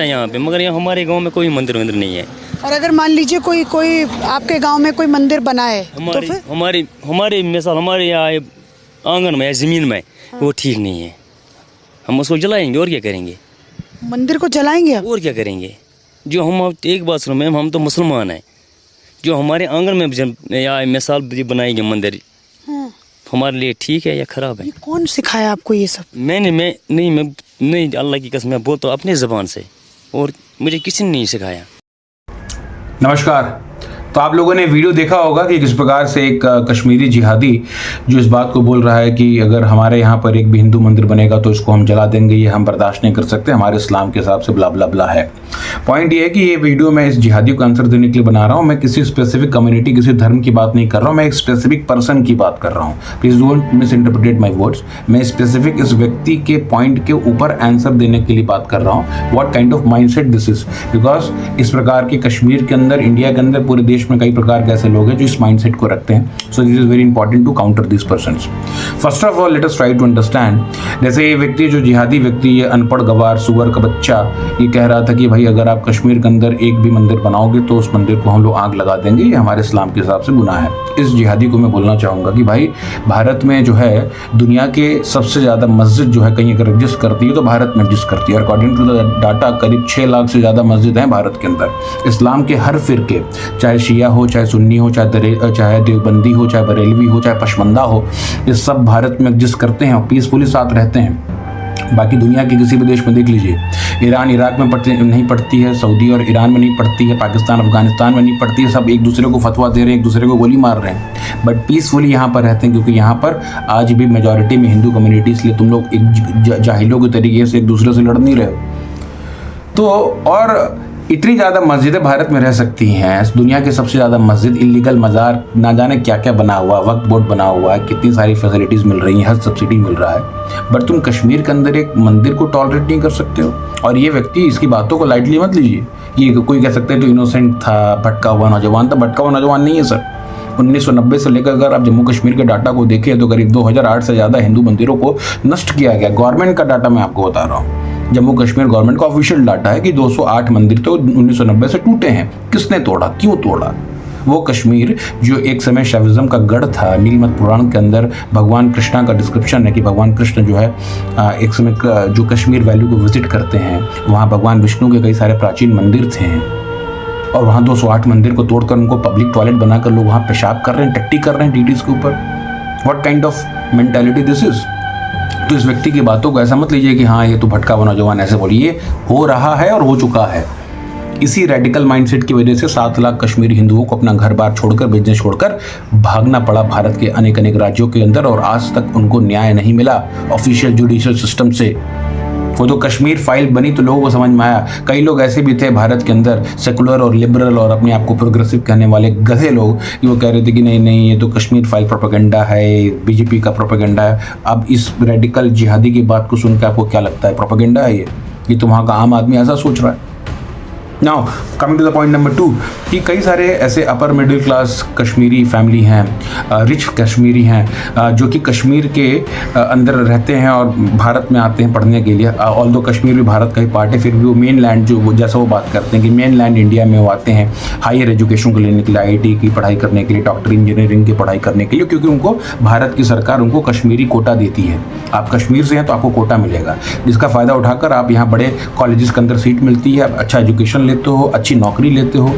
यहाँ पे, मगर यहाँ हमारे गांव में कोई मंदिर नहीं है। और अगर मान लीजिए कोई आपके गांव में कोई मंदिर बनाए तो फिर हमारे मिसाल हमारे यहाँ आंगन में ज़मीन में वो ठीक नहीं है, हम उसको जलाएंगे और क्या करेंगे? मंदिर को जलाएंगे आप? और क्या करेंगे? जो हम एक बात सुनो मैम, हम तो मुसलमान हैं, जो हमारे आंगन में या मिसाल बनाएंगे मंदिर, हमारे लिए ठीक है या खराब है? ये कौन सिखाया आपको ये सब? मैं नहीं अल्लाह की कसम मैं बोलता हूँ अपने ज़बान से, और मुझे किसी ने नहीं सिखाया। नमस्कार। तो आप लोगों ने वीडियो देखा होगा कि किस प्रकार से एक कश्मीरी जिहादी जो इस बात को बोल रहा है कि अगर हमारे यहाँ पर एक भी हिंदू मंदिर बनेगा तो इसको हम जला देंगे, ये हम बर्दाश्त नहीं कर सकते, हमारे इस्लाम के हिसाब से ब्ला ब्ला ब्ला है। पॉइंट ये है कि ये वीडियो मैं इस जिहादी को आंसर देने के लिए बना रहा हूँ। मैं किसी स्पेसिफिक कम्युनिटी, किसी धर्म की बात नहीं कर रहा हूँ, मैं एक स्पेसिफिक पर्सन की बात कर रहा हूँ। Please don't miss interpret my words. मैं स्पेसिफिक इस व्यक्ति के पॉइंट के ऊपर आंसर देने के लिए बात कर रहा हूँ। What kind of mindset this is, because इस प्रकार के कश्मीर के अंदर, इंडिया के अंदर, पूरे देश में कई प्रकार के ऐसे लोग हैं जो इस माइंडसेट को रखते हैं। So this is very important to counter this persons. First of all let us try to understand. जैसे ये व्यक्ति, जो जिहादी व्यक्ति, ये अनपढ़ गवार सुअर का बच्चा, ये कह रहा था कि भाई अगर आप कश्मीर के अंदर एक भी मंदिर बनाओगे तो उस मंदिर को हम लोग आग लगा देंगे, ये हमारे इस्लाम के हिसाब से गुनाह है। इस जिहादी को मैं बोलना चाहूँगा कि भाई भारत में जो है दुनिया के सबसे ज़्यादा मस्जिद जो है कहीं अगर एग्जिस्ट करती है तो भारत में एग्जिस्ट करती है। अकॉर्डिंग टू द डाटा करीब 6 लाख से ज़्यादा मस्जिद हैं भारत के अंदर। इस्लाम के हर फिरके, चाहे शिया हो, चाहे सुन्नी हो, चाहे देवबंदी हो, चाहे बरेलवी हो, चाहे पशमंदा हो, ये सब भारत में एग्जिस्ट करते हैं और पीसफुली साथ रहते हैं। बाकी दुनिया के किसी भी देश में देख लीजिए, ईरान इराक में नहीं पड़ती है, सऊदी और ईरान में नहीं पड़ती है, पाकिस्तान अफगानिस्तान में नहीं पड़ती है, सब एक दूसरे को फतवा दे रहे हैं, एक दूसरे को गोली मार रहे हैं, बट पीसफुली यहाँ पर रहते हैं, क्योंकि यहाँ पर आज भी मेजॉरिटी में हिंदू कम्युनिटी, इसलिए तुम लोग एक जाहिलों के तरीके से एक दूसरे से लड़ नहीं रहे हो। तो और इतनी ज़्यादा मस्जिदें भारत में रह सकती हैं, दुनिया के सबसे ज़्यादा मस्जिद, इलीगल मज़ार, ना जाने क्या क्या बना हुआ, वक्फ बोर्ड बना हुआ है, कितनी सारी फैसिलिटीज़ मिल रही हैं, हर सब्सिडी मिल रहा है, बट तुम कश्मीर के अंदर एक मंदिर को टॉलरेट नहीं कर सकते हो। और ये व्यक्ति, इसकी बातों को लाइटली मत लीजिए। ये कोई कह सकते हैं तो इनोसेंट था, भटका हुआ नौजवान था, भटका हुआ नौजवान नहीं है सर। 1990 से लेकर अगर आप जम्मू कश्मीर के डाटा को देखें तो करीब 2008 से ज़्यादा हिंदू मंदिरों को नष्ट किया गया। गवर्नमेंट का डाटा मैं आपको बता रहा हूँ, जम्मू कश्मीर गवर्नमेंट का ऑफिशियल डाटा है कि 208 मंदिर तो 1990 से टूटे हैं। किसने तोड़ा, क्यों तोड़ा? वो कश्मीर जो एक समय शैविज्म का गढ़ था, नीलमत पुराण के अंदर भगवान कृष्णा का डिस्क्रिप्शन है कि भगवान कृष्ण जो है एक समय जो कश्मीर वैली को विजिट करते हैं, वहाँ भगवान विष्णु के कई सारे प्राचीन मंदिर थे, और वहाँ 208 मंदिर को तोड़कर उनको पब्लिक टॉयलेट बनाकर लोग वहाँ पेशाब कर रहे हैं, टट्टी कर रहे हैं टीटीज के ऊपर। What kind of mentality this is? तो इस व्यक्ति की बातों को ऐसा मत लीजिए कि हाँ ये तो भटका हुआ नौजवान ऐसे बोलिए। हो रहा है और हो चुका है। इसी रेडिकल माइंडसेट की वजह से 7 लाख कश्मीरी हिंदुओं को अपना घर बार छोड़कर, बिजनेस छोड़कर भागना पड़ा भारत के अनेक राज्यों के अंदर, और आज तक उनको न्याय नहीं मिला ऑफिशियल जुडिशियल सिस्टम से। वो तो कश्मीर फाइल बनी तो लोगों को समझ में आया। कई लोग ऐसे भी थे भारत के अंदर, सेकुलर और लिबरल और अपने आप को प्रोग्रेसिव कहने वाले गधे लोग, कि वो कह रहे थे कि नहीं ये तो कश्मीर फाइल प्रोपेगेंडा है, बीजेपी का प्रोपेगेंडा है। अब इस रेडिकल जिहादी की बात को सुनकर आपको क्या लगता है? प्रोपेगेंडा है ये तो वहाँ का आम आदमी ऐसा सोच रहा है। Now coming to the point number 2 कि कई सारे ऐसे upper middle class Kashmiri family हैं, रिच कश्मीरी हैं, जो कि कश्मीर के अंदर रहते हैं और भारत में आते हैं पढ़ने के लिए। ऑल्दो कश्मीर भी भारत का ही पार्ट है, फिर भी वो मेन लैंड जो जैसा वो बात करते हैं कि मेन लैंड इंडिया में वो आते हैं हायर एजुकेशन को लेने के लिए, IIT की पढ़ाई करने के लिए, डॉक्टर इंजीनियरिंग की पढ़ाई करने के लिए, क्योंकि उनको भारत की सरकार उनको कश्मीरी कोटा देती है। आप कश्मीर से हैं तो आपको कोटा मिलेगा, जिसका फ़ायदा उठाकर आप यहाँ बड़े कॉलेजेस के अंदर सीट मिलती है, आप अच्छा एजुकेशन लेते हो, अच्छी नौकरी लेते हो,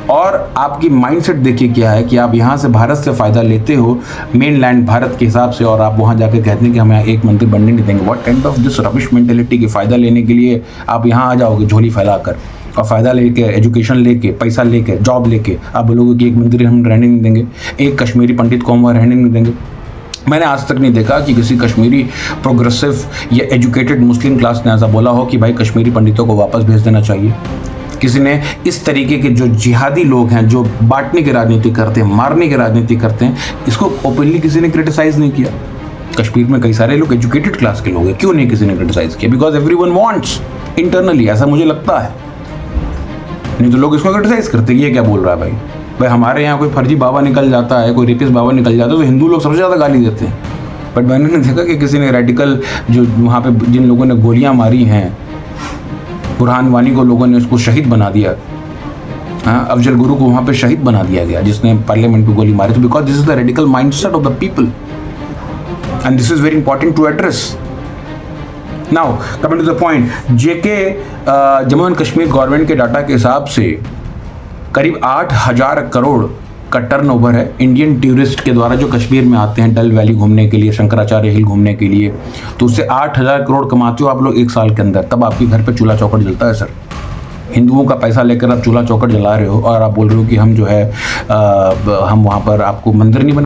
और आपकी माइंडसेट देखिए क्या है कि आप यहाँ से भारत से फ़ायदा लेते हो मेन लैंड भारत के हिसाब से, और आप वहाँ जाकर कहते हैं कि हम यहाँ एक मंदिर बनने नहीं देंगे। What kind of this rubbish mentality की फ़ायदा लेने के लिए आप यहाँ आ जाओगे झोली फैलाकर, और फ़ायदा लेके, एजुकेशन लेके, पैसा लेके, जॉब लेके आप बोलोगे कि एक मंदिर हम रहने नहीं देंगे, एक कश्मीरी पंडित को हम वहाँ रहने नहीं देंगे। मैंने आज तक नहीं देखा कि किसी कश्मीरी प्रोग्रेसिव या एजुकेटेड मुस्लिम क्लास ने ऐसा बोला हो कि भाई कश्मीरी पंडितों को वापस भेज देना चाहिए। किसी ने इस तरीके के जो जिहादी लोग हैं, जो बांटने की राजनीति करते हैं, मारने की राजनीति करते हैं, इसको ओपनली किसी ने क्रिटिसाइज नहीं किया। कश्मीर में कई सारे लोग एजुकेटेड क्लास के लोग हैं, क्यों नहीं किसी ने क्रिटिसाइज किया? बिकॉज एवरीवन वांट्स इंटरनली, ऐसा मुझे लगता है। नहीं तो लोग इसको क्रिटिसाइज करते हैं, ये क्या बोल रहा है भाई हमारे यहाँ कोई फर्जी बाबा निकल जाता है, कोई रेपिस्ट बाबा निकल जाता है तो हिंदू लोग सबसे ज़्यादा गाली देते हैं। बट मैंने देखा कि किसी ने रेडिकल जो वहाँ पे जिन लोगों ने गोलियाँ मारी हैं, बुरहान वानी को लोगों ने उसको शहीद बना दिया। हाँ, अफजल गुरु को वहाँ पे शहीद बना दिया गया जिसने पार्लियामेंट में गोली मारी। तो because this is the radical mindset of the people and this is very important to address. Now coming to the point, JK Jammu and Kashmir government के डाटा के हिसाब से करीब 8,000 करोड़ का टर्नओवर है इंडियन टूरिस्ट के द्वारा जो कश्मीर में आते हैं डल वैली घूमने के लिए, शंकराचार्य हिल घूमने के लिए। तो उससे 8,000 करोड़ कमाते हो आप लोग एक साल के अंदर, तब आपके घर पे चूल्हा चौखट जलता है सर। हिंदुओं का पैसा लेकर आप चूल्हा चौखट जला रहे हो और आप बोल रहे हो कि हम जो है हम वहाँ पर आपको मंदिर नहीं बना